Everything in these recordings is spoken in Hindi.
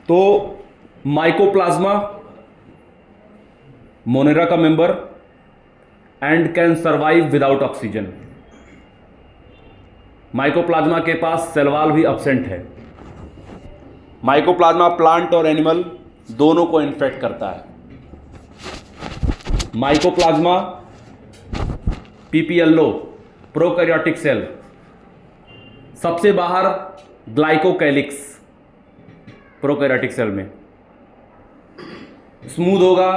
तो माइकोप्लाज्मा मोनेरा का member and can survive without oxygen. Mycoplasma के पास सेल वॉल भी एब्सेंट है। माइकोप्लाज्मा प्लांट और एनिमल दोनों को इन्फेक्ट करता है। माइकोप्लाज्मा पीपीएलओ प्रोकैरियोटिक सेल, सबसे बाहर ग्लाइकोकैलिक्स प्रोकैरियोटिक सेल में, स्मूथ होगा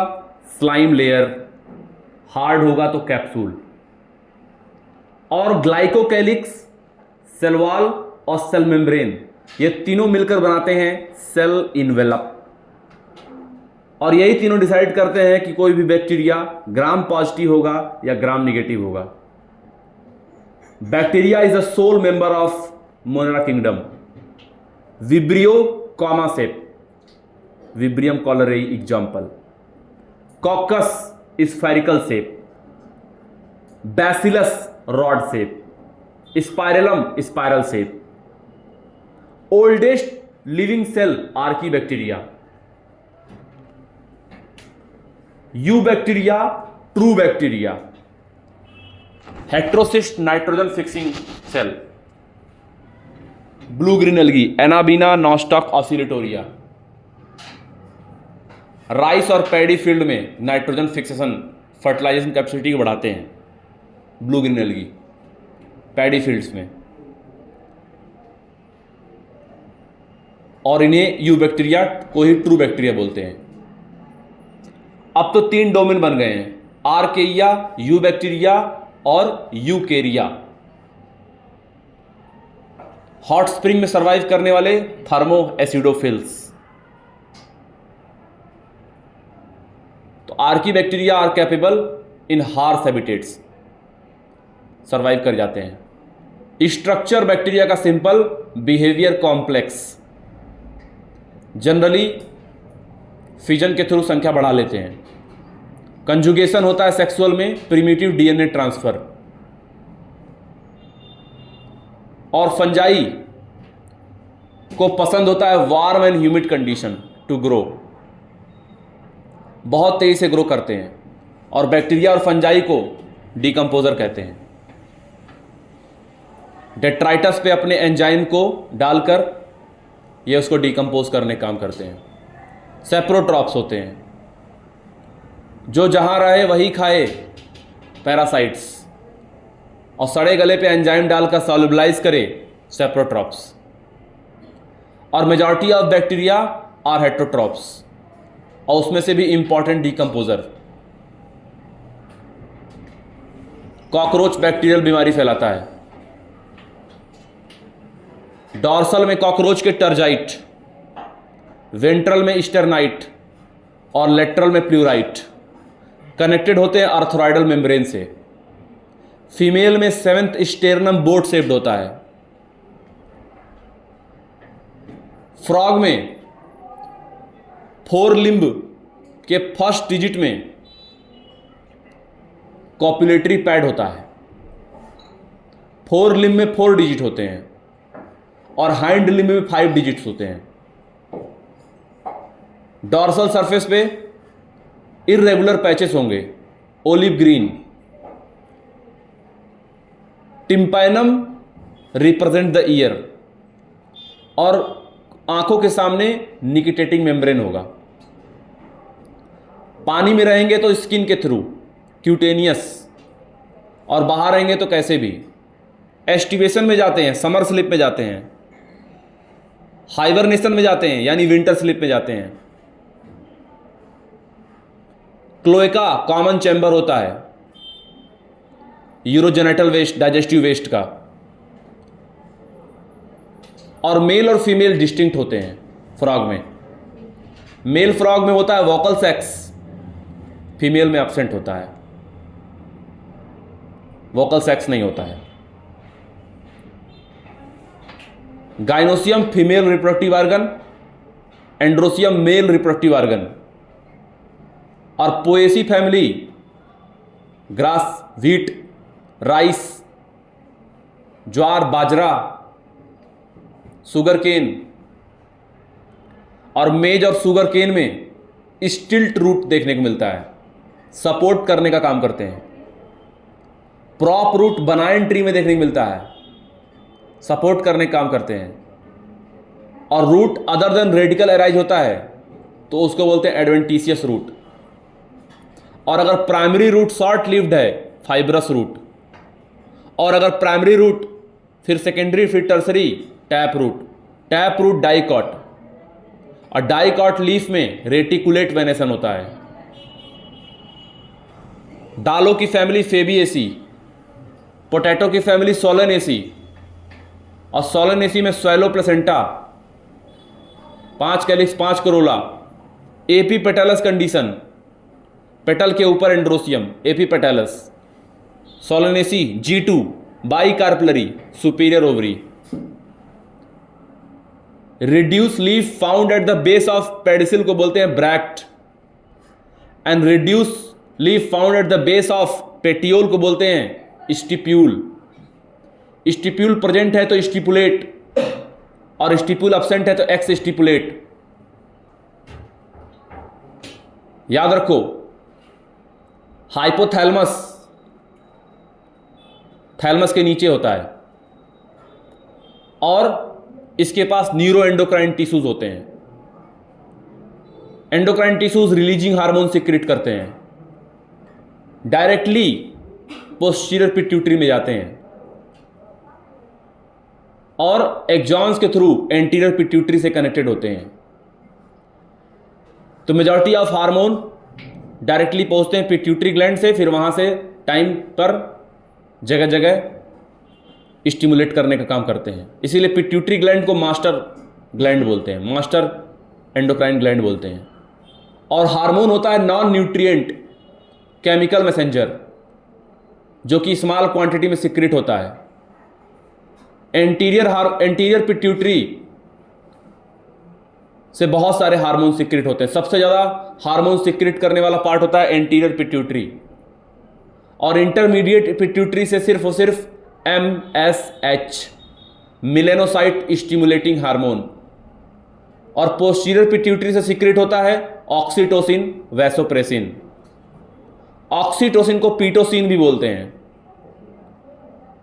स्लाइम लेयर, हार्ड होगा तो कैप्सूल। और ग्लाइकोकैलिक्स, सेल वॉल और सेल मेम्ब्रेन, ये तीनों मिलकर बनाते हैं सेल इनवेलप। और यही तीनों डिसाइड करते हैं कि कोई भी बैक्टीरिया ग्राम पॉजिटिव होगा या ग्राम निगेटिव होगा। Bacteria is the sole member of Monera kingdom. Vibrio comma shape, Vibrio cholerae example. Coccus spherical shape, bacillus rod shape, spirillum spiral shape. Oldest living cell archaebacteria, eubacteria, true bacteria, heterocyst nitrogen fixing cell, blue green algae, Anabaena Nostoc Oscillatoria. Rice और पैडी फील्ड में नाइट्रोजन फिक्सेशन फर्टिलाइजेशन कैपेसिटी को बढ़ाते हैं blue green algae, paddy fields में। और इन्हें यू बैक्टीरिया को ही ट्रू बैक्टीरिया बोलते हैं। अब तो 3 डोमेन बन गए हैं, आर्केरिया, यू बैक्टीरिया और यूकेरिया। हॉट स्प्रिंग में सर्वाइव करने वाले थर्मो एसिडोफिल्स। तो archaebacteria are capable in harsh habitats, survive कर जाते हैं। स्ट्रक्चर बैक्टीरिया का simple, behaviour complex. Generally fission के थ्रू संख्या बढ़ा लेते हैं। कंजुगेशन होता है सेक्सुअल में, प्रिमिटिव डीएनए ट्रांसफर। और फंजाई को पसंद होता है warm and humid condition to grow, बहुत तेजी से ग्रो करते हैं। और बैक्टीरिया और फंजाई को डिकम्पोजर कहते हैं। डेट्राइटस पे अपने एंजाइम को डालकर ये उसको डिकम्पोज करने काम करते हैं। सेप्रोट्रॉप्स होते हैं, जो जहां रहे वही खाए, पैरासाइट्स। और सड़े गले पे एंजाइम डालकर सॉल्युबलाइज करे, सेप्रोट्रॉप्स। और majority of bacteria are heterotrophs, और उसमें से भी इंपॉर्टेंट डिकम्पोजर। कॉकरोच बैक्टीरियल बीमारी फैलाता है। डॉर्सल में कॉकरोच के टर्जाइट, वेंट्रल में स्टर्नाइट और लेटरल में प्लूराइट कनेक्टेड होते हैं आर्थराइडल मेम्ब्रेन से। फीमेल में 7th स्टेरनम बोट शेप्ड होता है। फ्रॉग में 4 लिम्ब के फर्स्ट डिजिट में कॉपुलेटरी पैड होता है। 4 लिम्ब में 4 डिजिट होते हैं और हाइंड लिम्ब में 5 डिजिट्स होते हैं। डॉर्सल सरफेस पे इर्रेगुलर पैचेस होंगे, olive green. Tympanum represent the year, और आंखों के सामने निकिटेटिंग मेम्ब्रेन होगा। पानी में रहेंगे तो स्किन के थ्रू क्यूटेनियस, और बाहर रहेंगे तो कैसे भी। एस्टिवेशन में जाते हैं, समर स्लीप में जाते हैं, हाइबरनेशन में जाते हैं यानी विंटर स्लीप में जाते हैं। क्लोएका कॉमन चैम्बर होता है यूरोजेनेटल वेस्ट, डाइजेस्टिव वेस्ट का। और मेल और फीमेल डिस्टिंक्ट होते हैं फ्रॉग में। मेल फ्रॉग में होता है वोकल सेक्स, फीमेल में एब्सेंट होता है, वोकल सेक्स नहीं होता है। Gynoecium female reproductive organ, androecium male reproductive organ. और Poaceae family grass, wheat, rice, jowar, bajra, sugar cane. और मेज और सुगर केन में स्टिल्ट रूट देखने को मिलता है, सपोर्ट करने का काम करते हैं। प्रॉप रूट बनायन ट्री में देखने को मिलता है, सपोर्ट करने का काम करते हैं। और root other than radicle arise होता है तो उसको बोलते हैं एडवेंटिशियस रूट। और अगर प्राइमरी रूट शॉर्ट लिव्ड है, फाइब्रस रूट। और अगर प्राइमरी रूट फिर सेकेंडरी फिर tertiary, tap root. Tap root dicot, और डाइकॉट लीफ में रेटिकुलेट वेनेसन होता है। दालों की फैमिली फेबिएसी, पोटैटो की फैमिली सोलेनेसी, और सोलेनेसी में swollen placenta, 5 calyx 5 corolla, epipetalous condition, petal के ऊपर androecium, epipetalous. Solanaceae G2 bicarpellary, superior ovary. Reduce leaf found at the base of pedicel को बोलते हैं bract, and reduce leaf found at the base of petiole को बोलते हैं स्टिप्यूल। स्टिप्यूल प्रेजेंट है तो स्टिपुलेट, और स्टिप्यूल अब्सेंट है तो एक्स स्टिपुलेट। याद रखो, हाइपोथैलेमस थैलेमस के नीचे होता है, और इसके पास न्यूरो एंडोक्राइन टिश्यूज होते हैं। Endocrine tissues releasing hormone secrete करते हैं, डायरेक्टली पोस्टीरियर पिट्यूटरी में जाते हैं, और एक्सॉन्स के थ्रू एंटीरियर पिट्यूटरी से कनेक्टेड होते हैं। तो मेजॉरिटी ऑफ हार्मोन डायरेक्टली पहुंचते हैं पिट्यूटरी ग्लैंड से, फिर वहां से टाइम पर जगह जगह स्टिमुलेट करने का काम करते हैं। इसीलिए पिट्यूटरी ग्लैंड को मास्टर ग्लैंड बोलते हैं, मास्टर एंडोक्राइन ग्लैंड बोलते हैं। और हार्मोन होता है नॉन न्यूट्रिएंट केमिकल मैसेंजर, जो कि स्मॉल क्वांटिटी में सीक्रेट होता है। एंटीरियर पिट्यूटरी से बहुत सारे हार्मोन सीक्रेट होते हैं। सबसे ज़्यादा हार्मोन सीक्रेट करने वाला पार्ट होता है एंटीरियर पिट्यूटरी, और इंटरमीडिएट पिट्यूटरी से सिर्फ और सिर्फ MSH, मिलेनोसाइट स्टिमुलेटिंग हार्मोन। और पोस्टीरियर पिट्यूटरी से सीक्रेट होता है ऑक्सीटोसिन, वैसोप्रेसिन। ऑक्सीटोसिन को पीटोसिन भी बोलते हैं।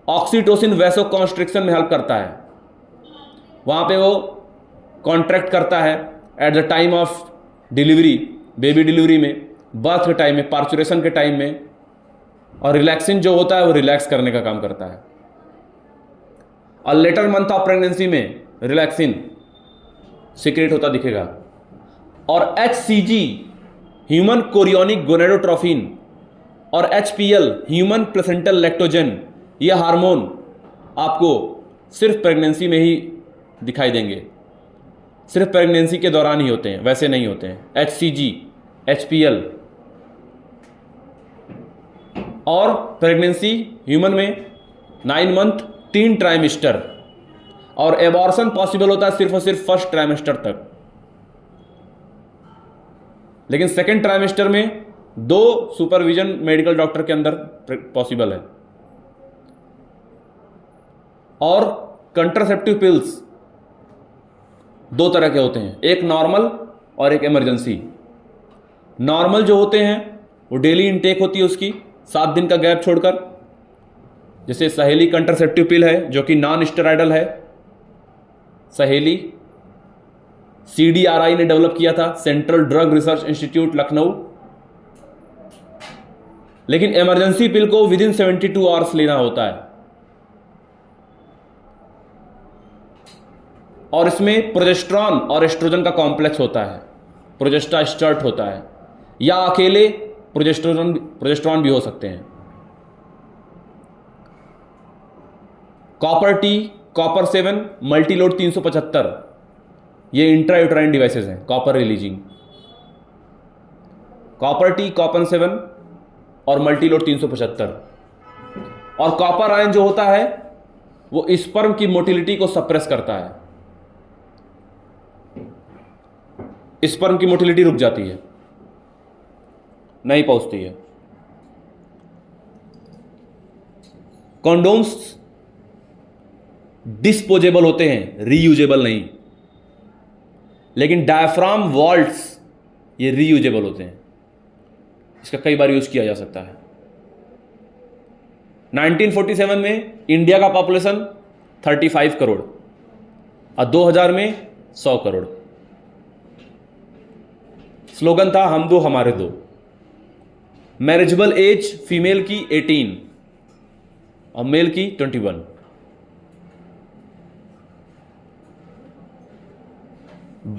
ऑक्सीटोसिन वैसो कॉन्स्ट्रिक्शन में हेल्प करता है, वहां पे वो कॉन्ट्रैक्ट करता है at the time of delivery, baby delivery में, बर्थ के टाइम में, पार्चुरेशन के टाइम में। और रिलैक्सिन जो होता है वो रिलैक्स करने का काम करता है। और लेटर मंथ ऑफ प्रेगनेंसी में रिलैक्सिन सीक्रेट होता दिखेगा। और HCG ह्यूमन कोरियोनिक गोनेडोट्रोफिन और HPL ह्यूमन प्लेसेंटल लैक्टोजन, ये हार्मोन आपको सिर्फ प्रेगनेंसी में ही दिखाई देंगे, सिर्फ प्रेगनेंसी के दौरान ही होते हैं, वैसे नहीं होते हैं। HCG, HPL। और प्रेगनेंसी ह्यूमन में 9 मंथ 3 ट्राइमेस्टर, और एबॉर्शन पॉसिबल होता है सिर्फ और सिर्फ फर्स्ट ट्राइमेस्टर तक। लेकिन सेकेंड ट्राइमेस्टर में 2 सुपरविजन मेडिकल डॉक्टर के अंदर पॉसिबल है। और कंट्रासेप्टिव पिल्स 2 तरह के होते हैं, एक नॉर्मल और एक इमरजेंसी। नॉर्मल जो होते हैं वो डेली इनटेक होती है उसकी, 7 दिन का गैप छोड़कर। जैसे सहेली कंट्रासेप्टिव पिल है जो कि नॉन स्टेरॉयडल है, सहेली CDRI ने डेवलप किया था, central drug research institute Lucknow. लेकिन इमरजेंसी पिल को विद इन 72 आवर्स लेना होता है, और इसमें प्रोजेस्टेरॉन और एस्ट्रोजन का कॉम्प्लेक्स होता है, प्रोजेस्टास्टर्ट होता है, या अकेले प्रोजेस्टेरॉन भी हो सकते हैं। कॉपर टी, कॉपर 7, मल्टीलोड 375, ये इंट्रायूट्राइन डिवाइसेस हैं, copper releasing. Copper T, copper 7 और मल्टीलोड 375। और कॉपर आयन जो होता है वो स्पर्म की मोटिलिटी को सप्रेस करता है, स्पर्म की मोटिलिटी रुक जाती है, नहीं पहुंचती है। कॉन्डोम्स डिस्पोजेबल होते हैं, रीयूजेबल नहीं। लेकिन डायफ्राम वॉल्ट्स ये रीयूजेबल होते हैं, इसका कई बार यूज किया जा सकता है। 1947 में इंडिया का पॉपुलेशन 35 करोड़ और 2000 में 100 करोड़। स्लोगन था हम दो हमारे दो। मैरिजेबल एज फीमेल की 18 और मेल की 21।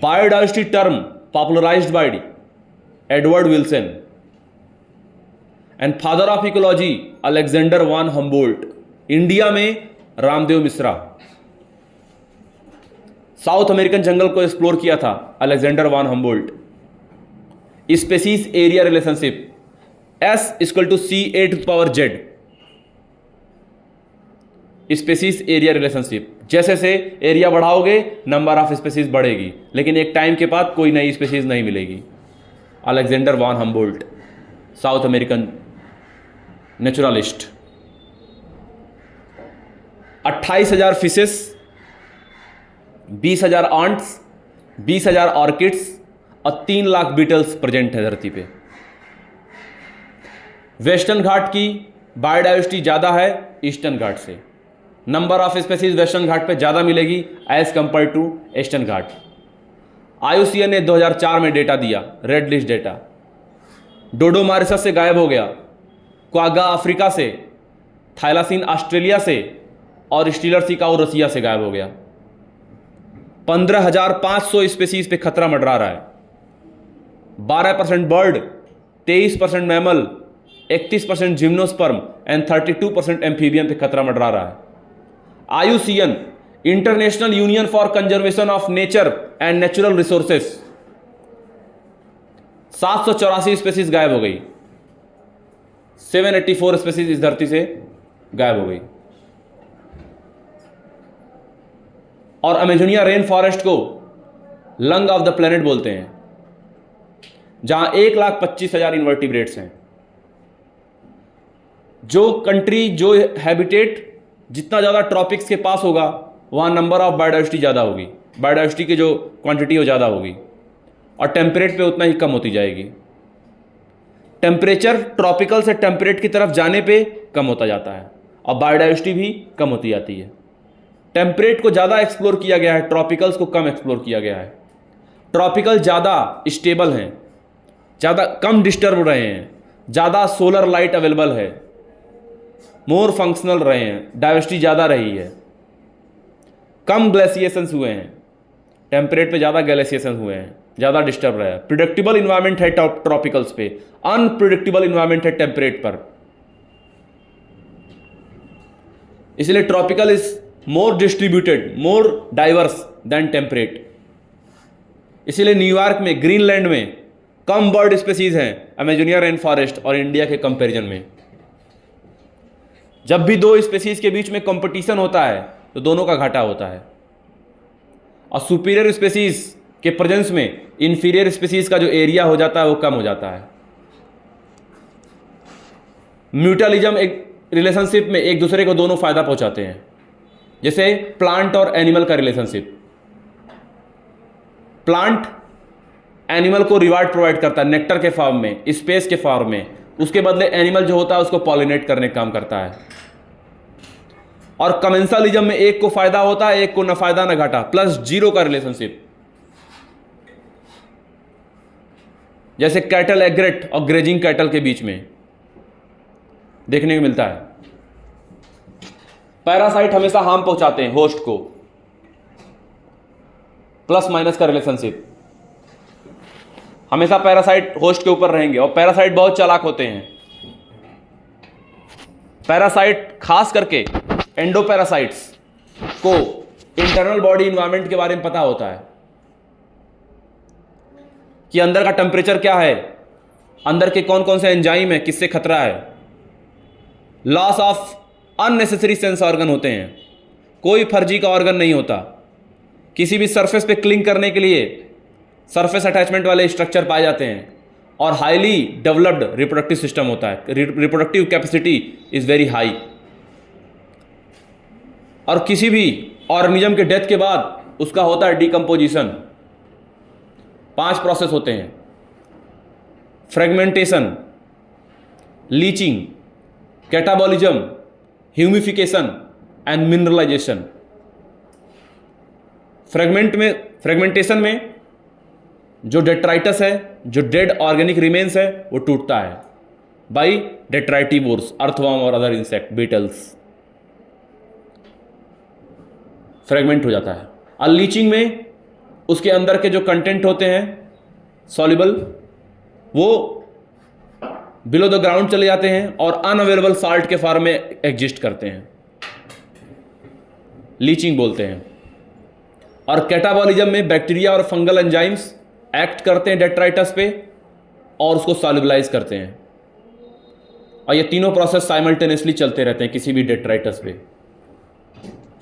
Biodiversity term popularized by Edward Wilson and father of ecology Alexander von Humboldt. India में रामदेव मिश्रा। साउथ अमेरिकन जंगल को एक्सप्लोर किया था Alexander von Humboldt. Species area relationship S=CA⁴Z। Species area relationship, जैसे से एरिया बढ़ाओगे नंबर ऑफ स्पेसीज बढ़ेगी, लेकिन एक टाइम के बाद कोई नई स्पेसीज नहीं मिलेगी। Alexander von Humboldt, South American naturalist. 28,000 fishes, 20,000 ants, 20,000 orchids और 3 लाख बीटल्स प्रेजेंट है धरती पे। वेस्टर्न घाट की बायोडाइवर्सिटी ज़्यादा है ईस्टर्न घाट से। Number of species Western Ghat पे ज़्यादा मिलेगी as compare to Eastern Ghat. IUCN ने 2004 में डेटा दिया, red list data. Dodo Mauritius से गायब हो गया, क्वागा अफ्रीका से, थाइलासीन ऑस्ट्रेलिया से और स्टीलर सिकाऊ रसिया से गायब हो गया। 15,500 स्पेसीज पे खतरा मंडरा रहा है। 12% bird, 23% mammal, 31% gymnosperm and 32% amphibian पे खतरा मंडरा रहा है। IUCN international union for conservation of nature and natural resources, 784 species गायब हो गई। 784 स्पेसीज इस धरती से गायब हो गई। और अमेजोनिया रेन फॉरेस्ट को लंग ऑफ द प्लेनेट बोलते हैं, जहां 1,25,000 इन्वर्टिब्रेट्स हैं। जो कंट्री, जो हैबिटेट जितना ज़्यादा ट्रॉपिक्स के पास होगा वहाँ नंबर ऑफ बायोडाइवर्सिटी ज़्यादा होगी, बायोडाइवर्सिटी की जो क्वांटिटी वो ज़्यादा होगी, और टेम्परेट पे उतना ही कम होती जाएगी। टेम्परेचर ट्रॉपिकल से टेम्परेट की तरफ जाने पे कम होता जाता है और बायोडाइवर्सिटी भी कम होती जाती है। टेम्परेट को ज़्यादा एक्सप्लोर किया गया है, ट्रॉपिकल्स को कम एक्सप्लोर किया गया है। ट्रॉपिकल ज़्यादा स्टेबल हैं, ज़्यादा कम डिस्टर्ब रहे हैं, ज़्यादा सोलर लाइट अवेलेबल है, मोर फंक्शनल रहे हैं, डाइवर्सिटी ज़्यादा रही है, कम ग्लेशिएशंस हुए हैं। टेम्परेट पे ज़्यादा ग्लेशिएशन हुए हैं, ज़्यादा डिस्टर्ब रहा है। प्रिडिक्टेबल इन्वायरमेंट है ट्रॉपिकल्स पे, अनप्रिडिक्टेबल इन्वायरमेंट है टेम्परेट पर। इसलिए tropical is more distributed, more diverse than temperate. इसीलिए न्यूयॉर्क में, ग्रीनलैंड में कम बर्ड स्पेसीज हैं अमेजोनिया रेन फॉरेस्ट और इंडिया के कंपैरिजन में। जब भी दो स्पेसीज के बीच में कंपटीशन होता है तो दोनों का घाटा होता है, और सुपीरियर स्पेसीज के प्रेजेंस में इंफीरियर स्पेसीज का जो एरिया हो जाता है वो कम हो जाता है। म्यूटलिज्म एक रिलेशनशिप में एक दूसरे को दोनों फायदा पहुंचाते हैं, जैसे प्लांट और एनिमल का रिलेशनशिप। प्लांट एनिमल को रिवार्ड प्रोवाइड करता है नेक्टर के फॉर्म में, स्पेस के फॉर्म में, उसके बदले एनिमल जो होता है उसको पॉलिनेट करने का काम करता है। और कमेंसलिज्म में एक को फायदा होता है, एक को न फायदा न घाटा, प्लस जीरो का रिलेशनशिप। जैसे कैटल एग्रेट और ग्रेजिंग कैटल के बीच में देखने को मिलता है। पैरासाइट हमेशा हार्म पहुंचाते हैं होस्ट को, प्लस माइनस का रिलेशनशिप। हमेशा पैरासाइट होस्ट के ऊपर रहेंगे, और पैरासाइट बहुत चालाक होते हैं। पैरासाइट खास करके एंडोपैरासाइट्स को इंटरनल बॉडी इन्वायरमेंट के बारे में पता होता है कि अंदर का टेम्परेचर क्या है, अंदर के कौन कौन से एंजाइम है, किससे खतरा है। Loss of unnecessary sense organ होते हैं, कोई फर्जी का ऑर्गन नहीं होता। किसी भी सरफेस पे क्लिंग करने के लिए सरफेस अटैचमेंट वाले स्ट्रक्चर पाए जाते हैं, और हाईली डेवलप्ड रिप्रोडक्टिव सिस्टम होता है। Reproductive capacity is very high. और किसी भी ऑर्गेनिज्म के डेथ के बाद उसका होता है डिकम्पोजिशन, 5 प्रोसेस होते हैं: fragmentation, leaching, catabolism, humification and mineralisation. Fragmentation में जो डेट्राइटस है, जो डेड ऑर्गेनिक रिमेन्स है, वो टूटता है बाई डेट्राइटिवोर्स, अर्थवर्म और अदर इंसेक्ट, बीटल्स, फ्रेगमेंट हो जाता है। और लीचिंग में उसके अंदर के जो कंटेंट होते हैं सॉल्युबल, वो बिलो द ग्राउंड चले जाते हैं और अनअवेलेबल साल्ट के फॉर्म में एग्जिस्ट करते हैं, लीचिंग बोलते हैं। और कैटाबॉलिज्म में बैक्टीरिया और फंगल एंजाइम्स एक्ट करते हैं डेट्राइटस पे और उसको सॉल्युबलाइज करते हैं, और ये तीनों प्रोसेस साइमल्टेनियसली चलते रहते हैं किसी भी डेट्राइटस पे: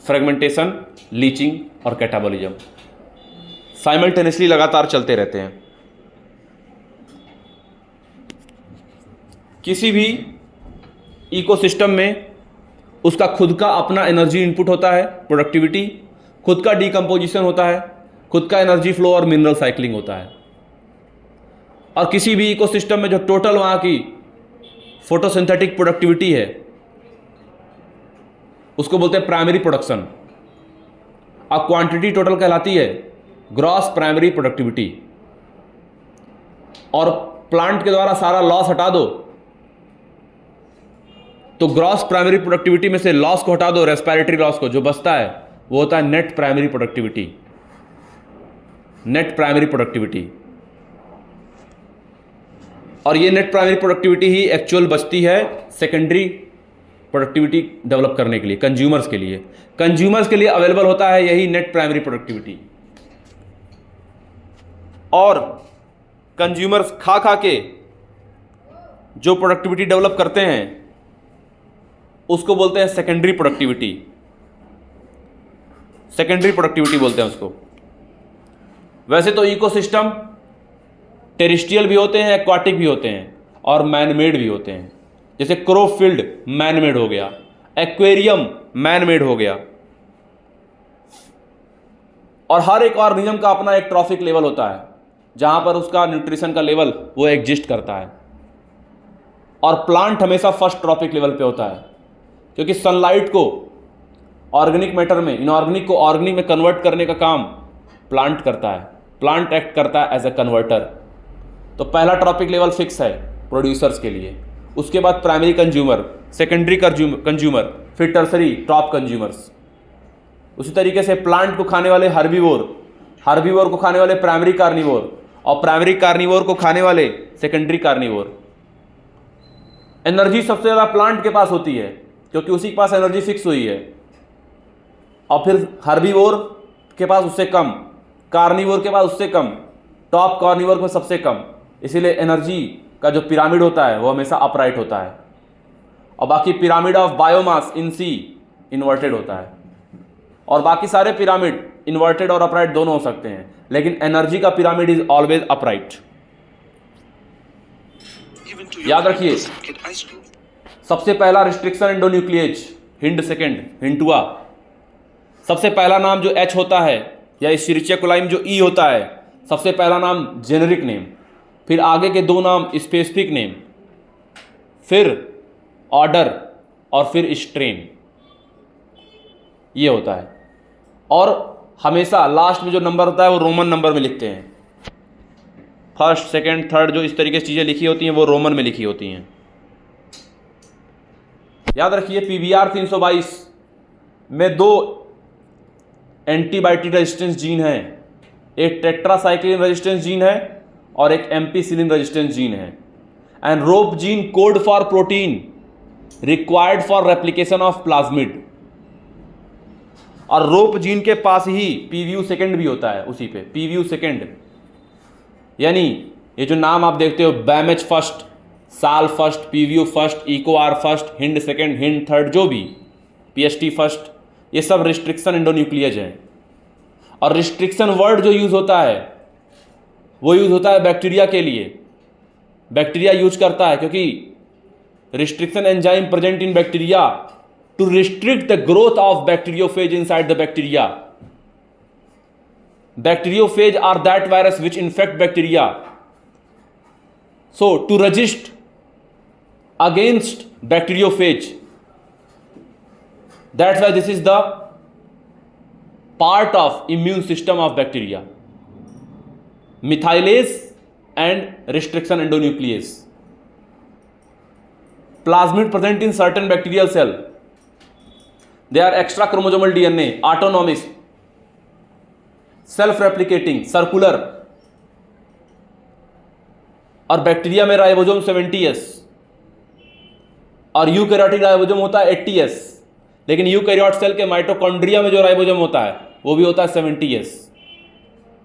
फ्रेगमेंटेशन, लीचिंग और कैटाबॉलिज्म साइमल्टेनियसली लगातार चलते रहते हैं। किसी भी इकोसिस्टम में उसका खुद का अपना एनर्जी इनपुट होता है, प्रोडक्टिविटी, खुद का डीकंपोजिशन होता है, खुद का एनर्जी फ्लो और मिनरल साइक्लिंग होता है। और किसी भी इकोसिस्टम में जो टोटल वहाँ की फोटोसिंथेटिक प्रोडक्टिविटी है उसको बोलते हैं प्राइमरी प्रोडक्शन, और क्वांटिटी टोटल कहलाती है ग्रॉस प्राइमरी प्रोडक्टिविटी। और प्लांट के द्वारा सारा लॉस हटा दो तो ग्रॉस प्राइमरी प्रोडक्टिविटी में से लॉस को हटा दो, रेस्पिरेटरी लॉस को, जो बचता है वो होता है net primary productivity. Net primary productivity, और ये नेट प्राइमरी प्रोडक्टिविटी ही एक्चुअल बचती है सेकेंडरी प्रोडक्टिविटी डेवलप करने के लिए, कंज्यूमर्स के लिए। कंज्यूमर्स के लिए अवेलेबल होता है यही नेट प्राइमरी प्रोडक्टिविटी। और कंज्यूमर्स खा खा के जो प्रोडक्टिविटी डेवलप करते हैं उसको बोलते हैं सेकेंडरी प्रोडक्टिविटी। सेकेंडरी प्रोडक्टिविटी बोलते हैं उसको। वैसे तो इकोसिस्टम टेरिस्ट्रियल भी होते हैं, एक्वाटिक भी होते हैं और मैनमेड भी होते हैं। जैसे क्रोफील्ड मैनमेड हो गया, एक्वेरियम मैनमेड हो गया। और हर एक ऑर्गेनिज्म का अपना एक ट्रॉफिक लेवल होता है जहां पर उसका न्यूट्रिशन का लेवल वो एग्जिस्ट करता है। और प्लांट हमेशा फर्स्ट ट्रॉफिक लेवल पे होता है, क्योंकि सनलाइट को ऑर्गेनिक मैटर में, इनऑर्गेनिक को ऑर्गेनिक में कन्वर्ट करने का काम प्लांट करता है। प्लांट एक्ट करता है एज ए कन्वर्टर। तो पहला ट्रॉपिक लेवल फिक्स है प्रोड्यूसर्स के लिए, उसके बाद प्राइमरी कंज्यूमर, सेकेंडरी कंज्यूमर, फिर टर्सरी टॉप कंज्यूमर्स। उसी तरीके से प्लांट को खाने वाले हार्बीवोर को खाने वाले प्राइमरी कार्निवोर, और प्राइमरी कार्निवोर को खाने वाले सेकेंडरी कार्निवोर। एनर्जी सबसे ज़्यादा प्लांट के पास होती है क्योंकि उसी के पास एनर्जी फिक्स हुई है, और फिर हार्बीवोर के पास उससे कम, कार्निवोर के पास उससे कम, टॉप कार्निवोर में सबसे कम। इसीलिए एनर्जी का जो पिरामिड होता है वो हमेशा अपराइट होता है, और बाकी pyramid of biomass in sea inverted होता है। और बाकी सारे पिरामिड इन्वर्टेड और अपराइट दोनों हो सकते हैं, लेकिन एनर्जी का पिरामिड इज ऑलवेज अपराइट। याद रखिए, सबसे पहला रिस्ट्रिक्शन एंडोन्यूक्लिएज, हिंड सेकेंड, हिंटुआ। सबसे पहला नाम जो एच होता है या इश्चेरिचिया कोलाई जो ई होता है, सबसे पहला नाम जेनेरिक नेम, फिर आगे के दो नाम स्पेसिफिक नेम, फिर ऑर्डर और फिर स्ट्रेन, ये होता है। और हमेशा लास्ट में जो नंबर होता है वो रोमन नंबर में लिखते हैं। फर्स्ट, सेकंड, थर्ड, जो इस तरीके से चीज़ें लिखी होती हैं वो रोमन में लिखी होती हैं। याद रखिए, PBR 322 में दो एंटीबायोटिक रेजिस्टेंस जीन है, एक टेट्रासाइक्लिन रेजिस्टेंस जीन है और एक एम्पीसिलिन रेजिस्टेंस जीन है। And rope gene code for protein required for replication of plasmid. और रोप जीन के पास ही PVU सेकेंड भी होता है, उसी पे PVU सेकेंड। यानी ये जो नाम आप देखते हो, बैमेज फर्स्ट, साल फर्स्ट, PVU फर्स्ट, इकोआर first, hind second, hind third, जो भी PST फर्स्ट, ये सब रिस्ट्रिक्शन एंडोन्यूक्लियज हैं। और रिस्ट्रिक्शन वर्ड जो यूज होता है वो यूज होता है बैक्टीरिया के लिए। बैक्टीरिया यूज करता है क्योंकि restriction enzyme present in bacteria to restrict the growth of bacteriophage inside the bacteria. Bacteriophage are that virus which infect bacteria. So to resist against bacteriophage, that's why this is the part of immune system of bacteria. Methylase and restriction endonuclease. Plasmid present in certain bacterial cell. They are extra chromosomal DNA, autonomous, self-replicating, circular. और बैक्टीरिया में राइबोसोम 70S और यूकैरियोटिक राइबोसोम होता है 80S, लेकिन यूकैरियोट सेल के माइटोकॉन्ड्रिया में जो राइबोसोम होता है वो भी होता है 70S.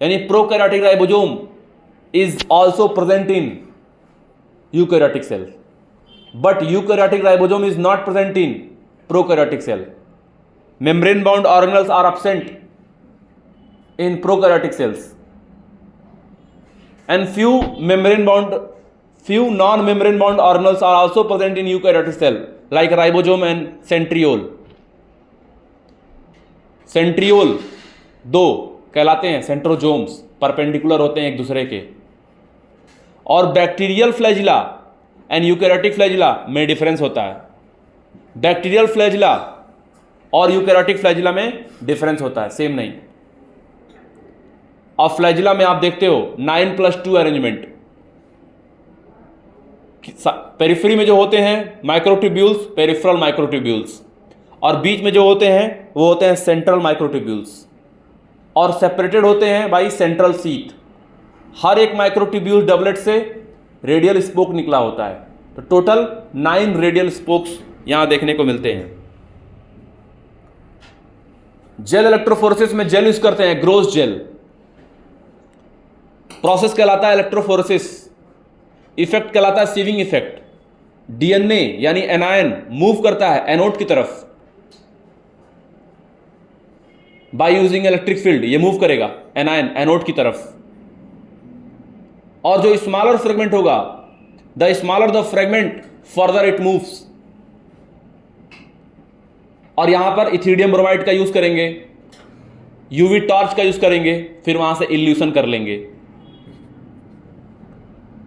यानी prokaryotic ribosome is also present in eukaryotic cell, but eukaryotic ribosome is not present in prokaryotic cell. Membrane bound organelles are absent in prokaryotic cells, and few non-membrane bound organelles are also present in eukaryotic cell, like ribosome and centriole. Centriole दो कहलाते हैं सेंट्रोजोम्स, परपेंडिकुलर होते हैं एक दूसरे के. और bacterial flagella and eukaryotic flagella में डिफरेंस होता है. बैक्टीरियल फ्लैजिला और यूकैरियोटिक फ्लैजिला में डिफरेंस होता है, सेम नहीं. और फ्लैजिला में आप देखते हो 9+2 अरेंजमेंट. पेरिफेरी में जो होते हैं माइक्रोट्यूब्यूल्स, पेरिफेरल माइक्रोट्यूब्यूल्स, और बीच में जो होते हैं वो होते हैं सेंट्रल माइक्रोट्यूब्यूल्स, और सेपरेटेड होते हैं बाई सेंट्रल सीट. हर एक माइक्रोट्यूब्यूल डबलेट से रेडियल स्पोक निकला होता है. तो टोटल 9 रेडियल स्पोक्स यहां देखने को मिलते हैं. जेल इलेक्ट्रोफोरेसिस में जेल यूज करते हैं, ग्रोस जेल. प्रोसेस कहलाता है इलेक्ट्रोफोरेसिस, इफेक्ट कहलाता है सीविंग इफेक्ट. डीएनए यानी एनायन मूव करता है एनोड की तरफ बाय यूजिंग इलेक्ट्रिक फील्ड. ये मूव करेगा एनायन एनोड की तरफ. और जो स्मॉलर फ्रेगमेंट होगा, the smaller the fragment further it moves. और यहां पर इथिडियम ब्रोमाइड का यूज करेंगे, यूवी टॉर्च का यूज करेंगे, फिर वहां से इल्यूशन कर लेंगे.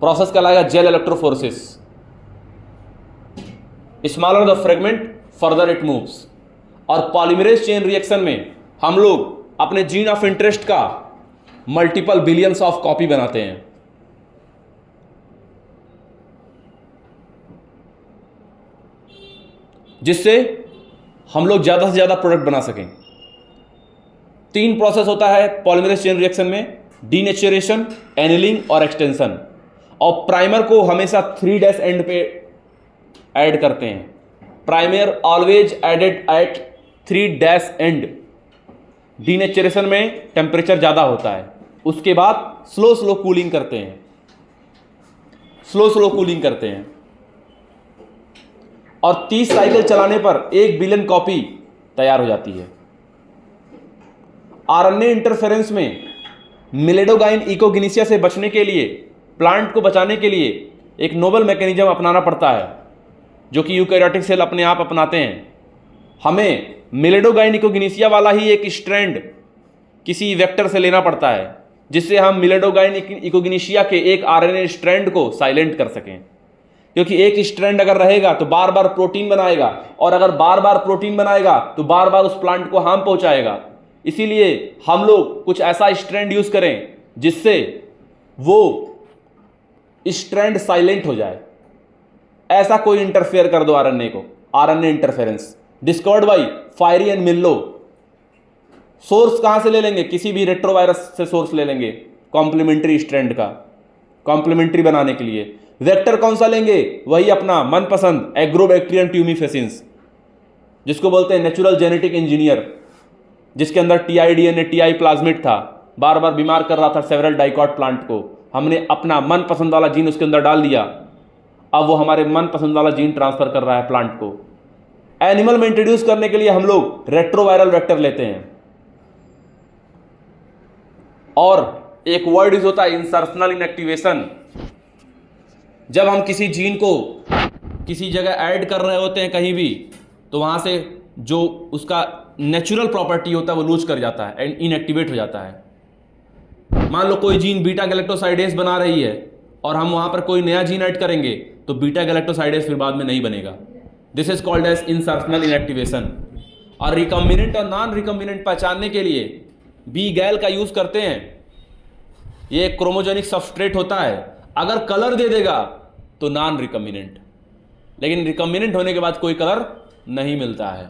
प्रोसेस कहलाएगा gel electrophoresis. Smaller the fragment further it moves. और पॉलीमरेज चेन रिएक्शन में हम लोग अपने जीन ऑफ इंटरेस्ट का मल्टीपल बिलियंस ऑफ कॉपी बनाते हैं. जिससे हम लोग ज्यादा से ज्यादा प्रोडक्ट बना सकें. 3 प्रोसेस होता है पॉलीमरेज चेन रिएक्शन में, डीनेचुरेशन, एनिलिंग और एक्सटेंशन. और प्राइमर को हमेशा 3' एंड पे ऐड करते हैं. Primer always added at 3' end. Denaturation में टेम्परेचर ज़्यादा होता है. उसके बाद स्लो कूलिंग करते हैं, स्लो कूलिंग करते हैं. और 30 साइकिल चलाने पर 1 बिलियन कॉपी तैयार हो जाती है. आरएनए इंटरफेरेंस में मिलेडोगाइन इकोगिनिसिया से बचने के लिए, प्लांट को बचाने के लिए एक नोबल मैकेनिज्म अपनाना पड़ता है, जो कि यूकैरियोटिक सेल अपने आप अपनाते हैं. हमें मिलेडोगाइन इकोगिनिसिया वाला ही एक स्ट्रैंड किसी वेक्टर से लेना पड़ता है, जिससे हम मिलेडोगाइन इकोगिनिसिया के एक आरएनए स्ट्रैंड को साइलेंट कर सकें. क्योंकि एक स्ट्रैंड अगर रहेगा तो बार बार प्रोटीन बनाएगा, और अगर बार बार प्रोटीन बनाएगा तो बार बार उस प्लांट को हार्म पहुंचाएगा. इसीलिए हम लोग कुछ ऐसा स्ट्रैंड यूज करें जिससे वो स्ट्रैंड साइलेंट हो जाए. ऐसा कोई इंटरफेयर कर दो आरएनए को. RNA interference discovered by Fire and Mello. Source कहां से ले लेंगे? किसी भी रेट्रोवायरस से सोर्स ले लेंगे कॉम्प्लीमेंट्री स्ट्रैंड का, कॉम्प्लीमेंट्री बनाने के लिए. वेक्टर कौन सा लेंगे? वही अपना मनपसंद एग्रोबैक्टीरियम ट्यूमिफेसिंस, जिसको बोलते हैं नेचुरल जेनेटिक इंजीनियर, जिसके अंदर टीआईडीएनए टीआई प्लाज्मिड था, बार बार बीमार कर रहा था सेवरल डाइकॉट प्लांट को. हमने अपना मनपसंद वाला जीन उसके अंदर डाल दिया. अब वो हमारे मनपसंद वाला जीन ट्रांसफर कर रहा है प्लांट को. एनिमल में इंट्रोड्यूस करने के लिए हम लोग रेट्रोवायरल वेक्टर लेते हैं. और एक वर्ड यूज होता है इंसर्शनल इनएक्टिवेशन. जब हम किसी जीन को किसी जगह ऐड कर रहे होते हैं कहीं भी, तो वहां से जो उसका नेचुरल प्रॉपर्टी होता है वो लूज कर जाता है एंड इनएक्टिवेट हो जाता है. मान लो कोई जीन बीटा गैलेक्टोसाइडेज बना रही है और हम वहां पर कोई नया जीन ऐड करेंगे तो बीटा गैलेक्टोसाइडेज फिर बाद में नहीं बनेगा। This is called as insertional inactivation. और रिकम्बिनेंट और नॉन रिकम्बिनेंट पहचानने के लिए बी गैल का यूज करते हैं। ये एक क्रोमोजेनिक सबस्ट्रेट होता है, अगर कलर दे देगा तो नॉन रिकम्बिनेंट, लेकिन रिकम्बिनेंट होने के बाद कोई कलर नहीं मिलता है।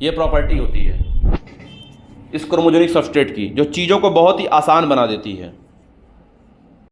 ये प्रॉपर्टी होती है इस क्रोमोजेनिक सबस्ट्रेट की, जो चीज़ों को बहुत ही आसान बना देती है।